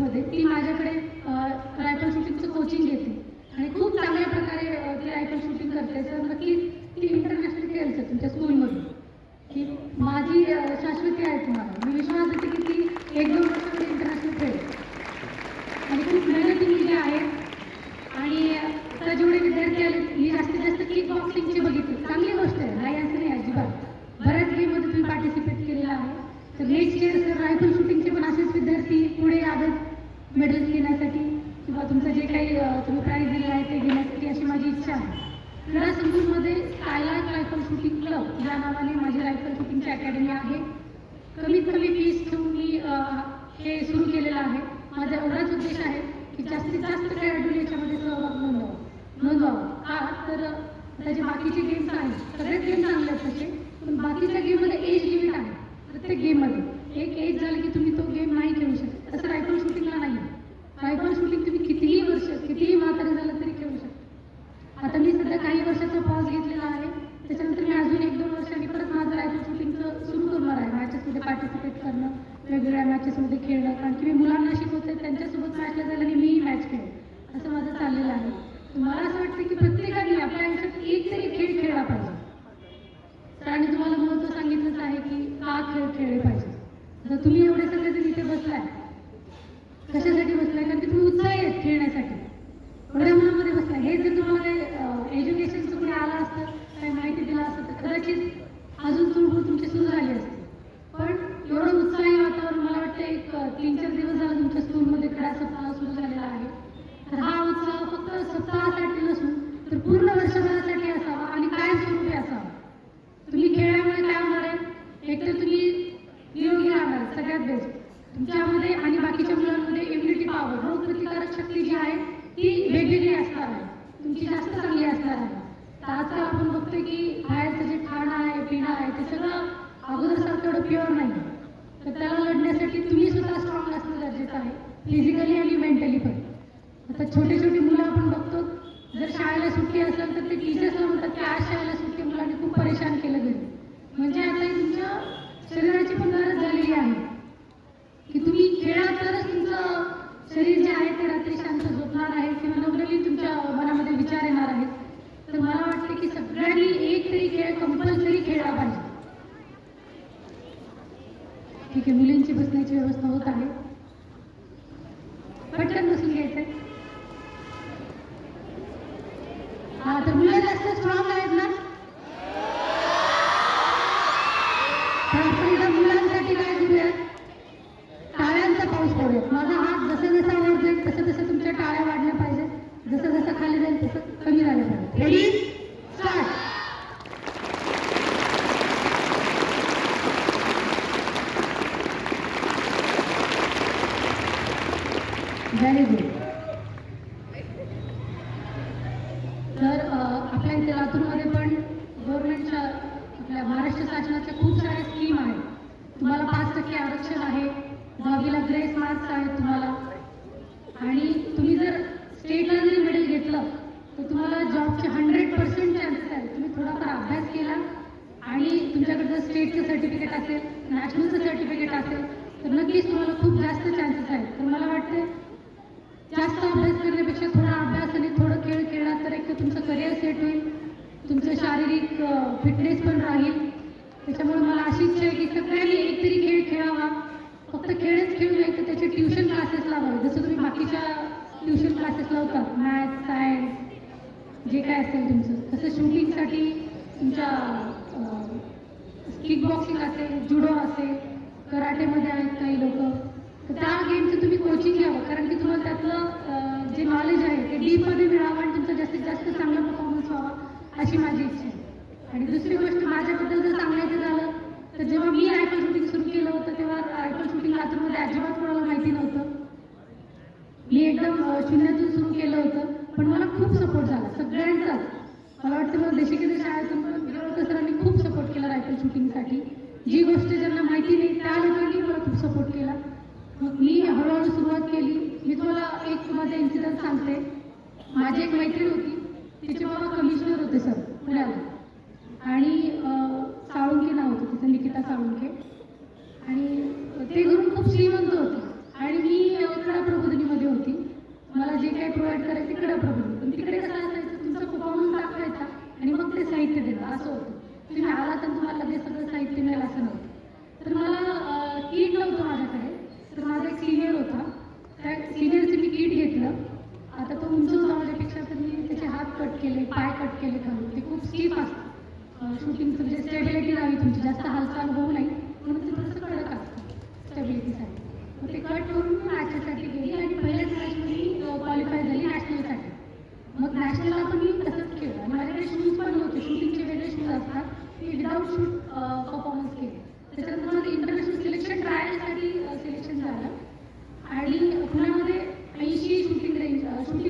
डिस्ट्रिक्टमध्ये, ती माझ्याकडे रायफल शूटिंगचं कोचिंग घेते आणि खूप चांगल्या प्रकारे ती रायफल शूटिंग करते. तर नक्कीच ती इंटरनॅशनल खेळते तुमच्या स्कूलमधून, की माझी शाश्वती आहे तुम्हाला. मी विश्वास देते की ती 1-2 वर्षामध्ये इंटरनॅशनल खेळेल. आणि खूप मेहनती मुलगी आहेत. आणि आता जेवढे विद्यार्थी आले मी जास्तीत जास्त किक बॉक्सिंगचे बघितले. चांगली गोष्ट आहे, नाही असं नाही अजिबात. बऱ्याच गेममध्ये तुम्ही पार्टिसिपेट केलेलं आहे. तर नेक्स्ट इयर सर रायफल शूटिंगचे पण असेच विद्यार्थी पुढे यावेत मेडल्स घेण्यासाठी किंवा तुमचं जे काही तुम्ही प्राईज दिलेलं आहे ते घेण्यासाठी, अशी माझी इच्छा आहे. क्रीडा संकुलमध्ये स्कायलार्क रायफल शूटिंग क्लब या नावाने माझी रायफल शूटिंगची अकॅडमी आहे. कमीत कमी फीस ठेवून मी हे सुरू केलेलं आहे. माझा एवढाच उद्देश आहे की जास्तीत जास्त खेळाडू याच्यामध्ये सहभाग नोंदवावा. का तर त्याचे बाकीचे गेम्स आहेत, सगळेच गेम चांगले आहेत तसे, पण बाकीच्या गेममध्ये एज लिमिट आहे. प्रत्येक गेममध्ये एक एज झाली की तुम्ही तो गेम नाही खेळू शकता. तसं रायफल शूटिंगला नाही. रायफल शूटिंग तुम्ही कितीही वर्ष कितीही म्हातारे झालं तरी खेळू शकता. आता मी सध्या काही वर्षाचा पॉज घेतलेला आहे. त्याच्यानंतर मी अजून 1-2 वर्षांनी परत माझं रायफल शूटिंगचं सुरू करणार आहे. मॅचेसमध्ये पार्टिसिपेट करणं, वेगवेगळ्या मॅचेसमध्ये खेळणं, कारण की मी मुलांना शिकवते, त्यांच्यासोबत मॅचला जायला आणि मीही मॅच खेळेन, असं माझं चाललेलं आहे. मला असं वाटतं की प्रत्येकाने आपल्या आयुष्यात एक तरी खेळ खेळला पाहिजे. सरांनी तुम्हाला महत्त्व सांगितलंच आहे की का खेळ खेळले पाहिजे. जर तुम्ही एवढे सगळेजण इथे बसलाय, कशासाठी बसलाय? कारण की तुम्ही उत्साही आहेत खेळण्यासाठी, एवढ्या मुलांमध्ये बसलाय. हे जर तुम्हाला काही एज्युकेशनचं कुणी आलं असतं, काही माहिती दिलं असतं, तर कदाचित अजून चुळबुळ तुमची सुरू झाली असते. पण एवढं उत्साही वातावरण, मला वाटतं एक 3-4 दिवस झालं तुमच्या स्कूलमध्ये क्रीडा सप्ताह सुरू झालेला आहे. तर हा उत्साह फक्त सप्ताहासाठी नसून तर पूर्ण वर्षभरासाठी असावा आणि कायमस्वरूपी असावा. तुम्ही खेळल्यामुळे काय होणार आहे? एकतर तुम्ही निरोगी राहणार, सगळ्यात बेस्ट. तुमच्यामध्ये आणि बाकीच्या मुलांमध्ये इम्युनिटी पॉवर, रोगप्रतिकारक शक्ती जी आहे ती वेगवेगळी असणार आहे, तुमची जास्त चांगली असणार आहे. तर आजकाल आपण बघतोय की बाहेरचं जे खाणं आहे, पिणं आहे, ते सगळं अगोदरसारखं एवढं प्युअर नाही. तर त्याला लढण्यासाठी तुम्ही स्वतः स्ट्रॉंग असणं गरजेचं आहे, फिजिकली आणि मेंटली पण. आता छोटे छोटे मुलं आपण बघतो, जर शाळेला सुट्टी असेल तर ते टीचर्सला म्हणतात की आज शाळेला सुट्टी, मुलांनी खूप परेशान केलं घरी. म्हणजे आता तुमच्या शरीराची पण गरज झालेली आहे की तुम्ही खेळा तरच तुमचं शरीर जे आहे ते रात्री शांत झोपणार आहे किंवा नवनवीन तुमच्या मनामध्ये विचार येणार आहेत. तर मला वाटतं की सगळ्यांनी एक तरी खेळ कंपल्सरी खेळला पाहिजे. ठीक आहे, मुलींची बसण्याची व्यवस्था होत आहे. पटकन बसून घ्यायचंय. हा, तर मुलं जास्त स्ट्रॉंग आहेत ना? तर एकदा मुलांसाठी काय करूया, टाळ्यांचा पाऊस पडूया. माझा हात जसं जसा वर जाईल तसं तसं तुमच्या टाळ्या वाढल्या पाहिजे, जसं जसं खाली जाईल तसं कमी झालं पाहिजे. Ready, start. Very good. तर आपल्या इथे लातूरमध्ये पण गव्हर्नमेंटच्या आपल्या महाराष्ट्र शासनाच्या खूप साऱ्या स्कीम आहेत. तुम्हाला 5% आरक्षण आहे, 10वीला ग्रेस मार्क्स आहेत तुम्हाला, आणि तुम्ही जर स्टेटला जरी मेडल घेतलं तर तुम्हाला जॉबचे 100% चान्सेस आहेत. तुम्ही थोडाफार अभ्यास केला आणि तुमच्याकडे जर स्टेटचं सर्टिफिकेट असेल, नॅशनलचं सर्टिफिकेट असेल, तर नक्कीच तुम्हाला खूप जास्त चान्सेस आहेत. तर मला वाटतं जास्त अभ्यास करण्यापेक्षा थोडा अभ्यास आणि थोडं खेळ खेळला तर एक तर तुमचं करिअर सेट होईल, तुमचं शारीरिक फिटनेस पण राहील. त्याच्यामुळे मला अशी इच्छा आहे की सगळ्यांनी एकतरी खेळ खेळावा. फक्त खेळच खेळू नये तर त्याचे ट्युशन क्लासेस लावावे, जसं तुम्ही बाकीच्या ट्युशन क्लासेस लावतात, मॅथ्स, सायन्स जे काय असेल तुमचं. तसं शूटिंगसाठी तुमच्या किक बॉक्सिंग असेल, जुडो असेल, कराटेमध्ये आहेत काही लोक, तर त्या गेमचं तुम्ही कोचिंग घ्यावं. कारण की तुम्हाला त्यातलं जे नॉलेज आहे ते डीपमध्ये मिळावं आणि तुमचा जास्तीत जास्त चांगला परफॉर्मन्स व्हावा, अशी माझी इच्छा आहे. आणि दुसरी गोष्ट माझ्याबद्दल जर सांगायचं झालं तर जेव्हा मी रायफल शूटिंग सुरू केलं होतं तेव्हा रायफल शूटिंग लातूरमध्ये अजिबात कोणाला माहिती नव्हतं. मी एकदम शून्यातून सुरू केलं होतं, पण मला खूप सपोर्ट झाला सगळ्यांचाच. मला वाटतं मला देशिकेंद्र शाळेतून गिरवकर सरांनी खूप सपोर्ट केला रायफल शूटिंगसाठी. जी गोष्ट ज्यांना माहिती नाही त्या लोकांनी मला खूप सपोर्ट केला. मग मी हळूहळू सुरुवात केली. मी तुम्हाला एक माझा इन्सिडंट सांगते. माझी एक मैत्रीण होती, तिचे बाबा कमिशनर होते सर पुण्याला, आणि साळुंके नाव होतं तिचं, निकिता साळुंके, आणि ते घरून खूप श्रीमंत होते. आणि मी क्रीडा करायचं तिकडे प्रॉब्लेम, पण तिकडे कसं असायचं तुमचा परफॉर्मन्स दाखवायचा आणि मग ते साहित्य देतं असं होतं. तुम्ही आला तर तुम्हाला ते सगळं साहित्य मिळेल असं नव्हतं. तर मला किट नव्हतं माझ्याकडे, तर माझा एक सिनियर होता, त्या सिनियरचं मी किट घेतलं. आता तो उंच होता माझ्यापेक्षा, तर मी त्याचे हात कट केले, पाय कट केले खालून. ते खूप स्टिफ असतं शूटिंगचं, म्हणजे स्टेबिलिटी राहावी तुमची, जास्त हालचाल होऊ नये म्हणून ते थोडंसं कडक असतं स्टेबिलिटीसाठी. मग ते कट करून मी मॅचेससाठी गेली आणि पहिल्याच मॅचमध्ये क्वालिफाय झाली नॅशनलसाठी. मग नॅशनलला पण मी तसंच केलं आणि माझ्याकडे शूज पण नव्हते, शूटिंगचे वेगळे शूज असतात, मी विदाऊट शूट परफॉर्मन्स केले. त्याच्यानंतर माझं इंटरनॅशनल सिलेक्शन ट्रायलसाठी सिलेक्शन झालं आणि पुण्यामध्ये 80 शूटिंग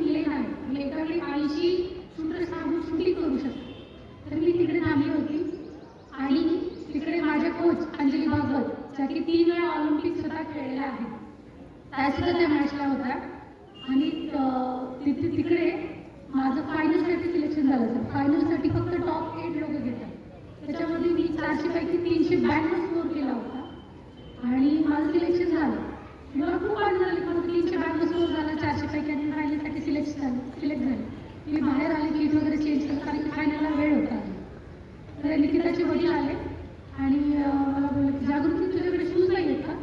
लेन आहे, म्हणजे एका वेळी 80 शूटर्स थांबून शूटिंग करू शकतात. तर मी तिकडे थांबली होती आणि तिकडे माझ्या कोच अंजली भागवत, ज्या की 3 वेळा ऑलिम्पिक सुद्धा खेळलेल्या आहेत, त्यासुद्धा त्या मॅचला होत्या आणि तिकडे माझं फायनलसाठी सिलेक्शन झालं. सर फायनलसाठी फक्त टॉप 8 लोक घेतात, त्याच्यामध्ये मी 400 पैकी 352 स्कोर केला होता आणि माझं सिलेक्शन झालं. मला खूप आनंद झाला की माझं 352 स्कोर झाला 400 पैकी आणि फायनलसाठी सिलेक्ट झाले. मी बाहेर आले, किट वगैरे चेंज केलं कारण की फायनलला वेळ होता. तर निकिताचे वडील आले आणि मला बोलले की जागृती तुझ्याकडे शूज नाही आहेत का?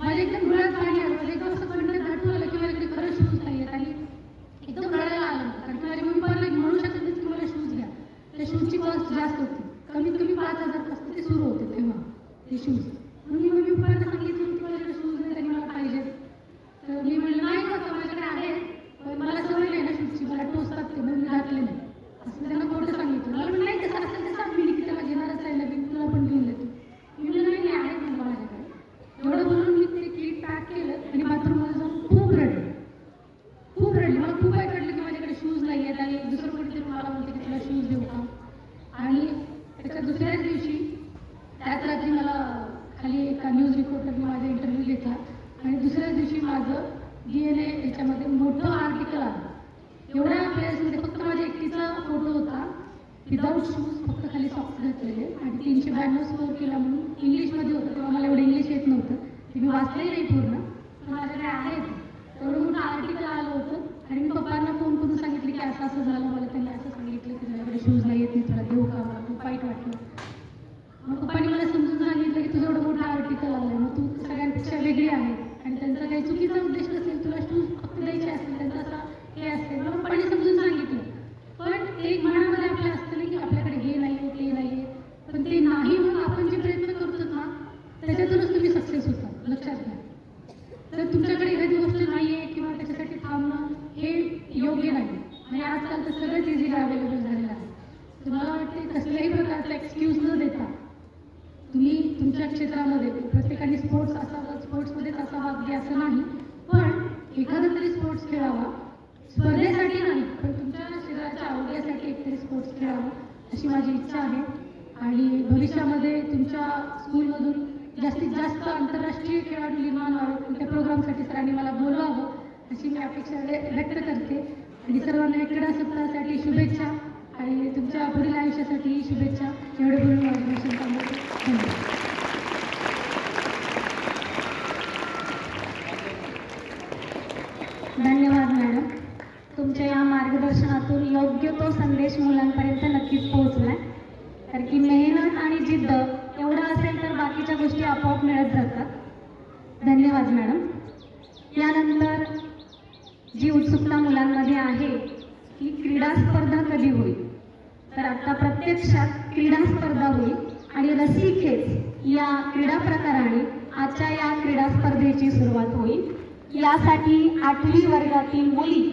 माझ्या एकदम डोळ्यात पाणी आलं, माझ्या एकदम असं कंटाळून धाटून आलं की माझ्याकडे खरंच शूज नाही आहेत आणि एकदम रडायला आलं, कारण की माझ्या मम्मी पप्पाला म्हणू शकत नाही की मला शूज घ्या. त्या शूजची कॉस्ट जास्त होती, कमीत कमी 5,000 पासून ते सुरू होते तेव्हा ते शूज. म्हणून मी मम्मी पप्पाला सांगितलं की माझ्याकडे शूज नाही आणि मला पाहिजे. तर मी म्हणलं नाही का माझ्याकडे आहेत, पण मला सवय नाही ना शूजची, मला टोचतात ते, म्हणून मी घातले नाही असं मी त्यांना खोटं सांगितलं. मला म्हणलं नाही तसं असेल तर सांग, मी निकिताला घेणारच आहे नवीन, तुला पण घेऊन देतो. मी म्हणलं नाही आहेत म्हणलं माझ्याकडे. एवढं बोलून मी ते किट पॅक केलं आणि बाथरूममध्ये जाऊन खूप रडले. मला खूप वाईट वाटलं की माझ्याकडे शूज नाही आहेत आणि दुसरं कोणीतरी मला म्हणते की तुला शूज देऊ का. आणि त्याच्या दुसऱ्याच दिवशी त्याच रात्री मला खाली एका न्यूज रिपोर्टरने माझा इंटरव्ह्यू घेतला आणि दुसऱ्याच दिवशी माझं DNA याच्यामध्ये मोठं आर्टिकल आलं. एवढ्या प्लेयर्समध्ये फक्त माझ्या एकटीचा फोटो होता, विदाऊट शूज, फक्त खाली सॉक्स घातलेले आणि 352 स्कोर केला म्हणून. इंग्लिशमध्ये होतं, तेव्हा मला एवढं इंग्लिश येत नव्हतं, ते मी वाचलंही नाही पूर्ण, पण माझ्याकडे आहे. एवढं मोठं आर्टिकल आलं होतं आणि मी पप्पांना फोन करून सांगितलं की असं असं झालं. मला त्यांनी असं सांगितलं की तुझ्याकडे शूज नाही येत, मी तुला देऊ का. मला खूप वाईट वाटलं. मग पप्पांनी मला समजून सांगितलं की तुझं एवढं मोठं आर्टिकल आलं आहे, मग तू सगळ्यांपेक्षा वेगळी आहे आणि त्यांचा काही चुकीचा उद्देश नसेल, तुला शूज फक्त द्यायचे असतील, त्यांचा असा हे असते. मला पप्पांनी समजून सांगितलं, पण ते मनामध्ये आपल्या असतं नाही की आपल्याकडे हे नाही आहे ते नाही आहे, पण ते नाही म्हणून आपण जे प्रयत्न करतो ना त्याच्यातूनच तुम्ही सक्सेस होता, लक्षात घ्या. तर तुमच्याकडे एखादी गोष्ट नाही आहे किंवा त्याच्यासाठी थांबणं हे योग्य नाही आणि आजकाल तर सगळंच इझिली अवेलेबल झालेलं आहे. तर मला वाटते कसल्याही प्रकारचा एक्सक्यूज न देता तुम्ही तुमच्या क्षेत्रामध्ये, प्रत्येकाने स्पोर्ट्समध्येच असावा अगदी असं नाही, पण एखादा तरी स्पोर्ट्स खेळावा, स्पर्धेसाठी नाही पण तुमच्या शरीराच्या आरोग्यासाठी एकतरी स्पोर्ट्स खेळावा अशी माझी इच्छा आहे. आणि भविष्यामध्ये तुमच्या स्कूलमधून जास्तीत जास्त आंतरराष्ट्रीय खेळाडू निर्माण व्हावे, त्या प्रोग्रामसाठी सरांनी मला बोलवावं अशी मी अपेक्षा व्यक्त करते. आणि सर्वांना क्रीडा सप्ताहासाठी शुभेच्छा आणि तुमच्या पुढील आयुष्यासाठी शुभेच्छा. एवढे बोलून माझं भाषण थांबवते. धन्यवाद मॅडम. तुमच्या या मार्गदर्शनातून योग्य तो संदेश मुलांपर्यंत नक्कीच पोहोचलाय, कारण की मेहनत आणि जिद्द एवढं असेल तर बाकीच्या गोष्टी आपोआप मिळत जातात. धन्यवाद मॅडम. यानंतर जी उत्सुकता मुलांमध्ये आहे की क्रीडा स्पर्धा कधी होईल, तर आता प्रत्यक्षात क्रीडा स्पर्धा होईल आणि रस्सीखेच या क्रीडा प्रकाराने आजच्या या क्रीडा स्पर्धेची सुरुवात होईल. यासाठी 8वी वर्गातील मुली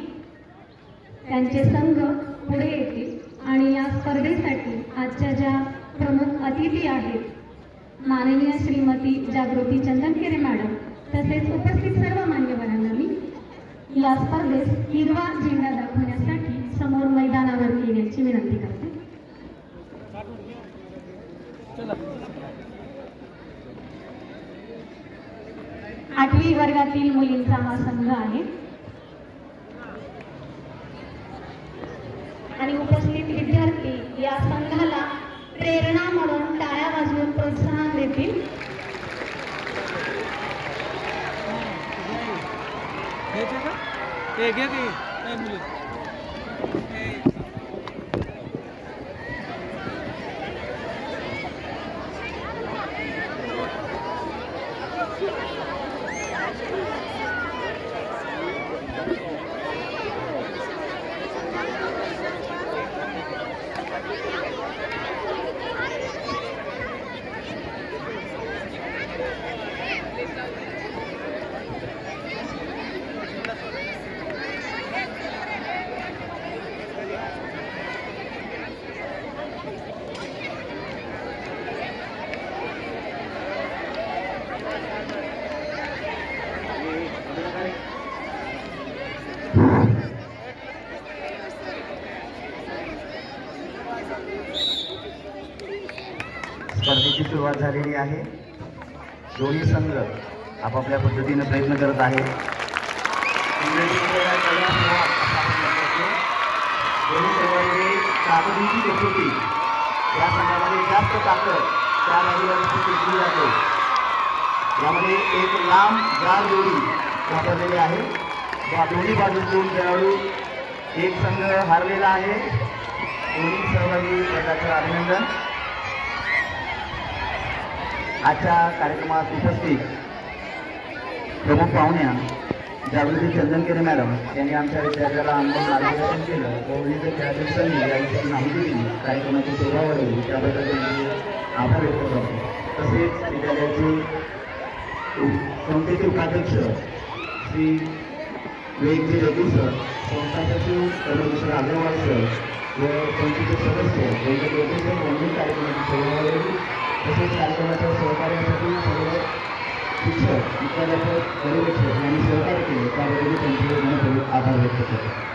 त्यांचे संघ पुढे येतील आणि या स्पर्धेसाठी आजच्या ज्या प्रमुख अतिथी आहेत माननीय श्रीमती जागृती चंदनकेरे मॅडम तसेच उपस्थित सर्व मान्यवरांना मी या स्पर्धेस हिरवा झेंडा दाखवण्यासाठी समोर मैदानावर येण्याची विनंती करते. आठवी वर्गातील मुलींचा हा संघ आहे आणि उपस्थित विद्यार्थी या संघाला प्रेरणा म्हणून टाळ्या वाजवून प्रोत्साहन देतील. स्पर्धेची सुरुवात झालेली आहे. दोन्ही संघ आपापल्या पद्धतीने प्रयत्न करत आहेत. दोन्ही संघामध्ये ताकदीची कसोटी, या संघामध्ये जास्त ताकद त्या बाजूला दिली जाते. यामध्ये एक लांब जाड जोडी वापरलेली आहे. या दोन्ही बाजूतून खेळाडू एक संघ हारलेला आहे. दोन्ही सहभागी वर्गाचं अभिनंदन. आजच्या कार्यक्रमात उपस्थित प्रमुख पाहुण्या जागृती चंदनकेरे मॅडम यांनी आमच्या विद्यार्थ्याला अनुभव मार्गदर्शन केलं व विविध खेळातील संधी याविषयी माहिती दिली. कार्यक्रमाची शोभा वाढवली त्याबद्दल त्यांचे आभार व्यक्त करतो. तसेच विद्यालयाचे संस्थेचे उपाध्यक्ष श्री वेगजी रेड्डी सर, संस्था सचिव सर्वेश्वर अग्रवाल सर व संस्थेचे सदस्य वेगवेगळे सर यांनी कार्यक्रमाची शोभा वाढवली. तसेच कार्यक्रमाच्या सहकार्यासाठी सर्व शिक्षक, विद्यार्थी, पर्यवेक्षक यांनी सहकार्य केले त्याबद्दल त्यांचे मनपूर्वक आभार व्यक्त करतो.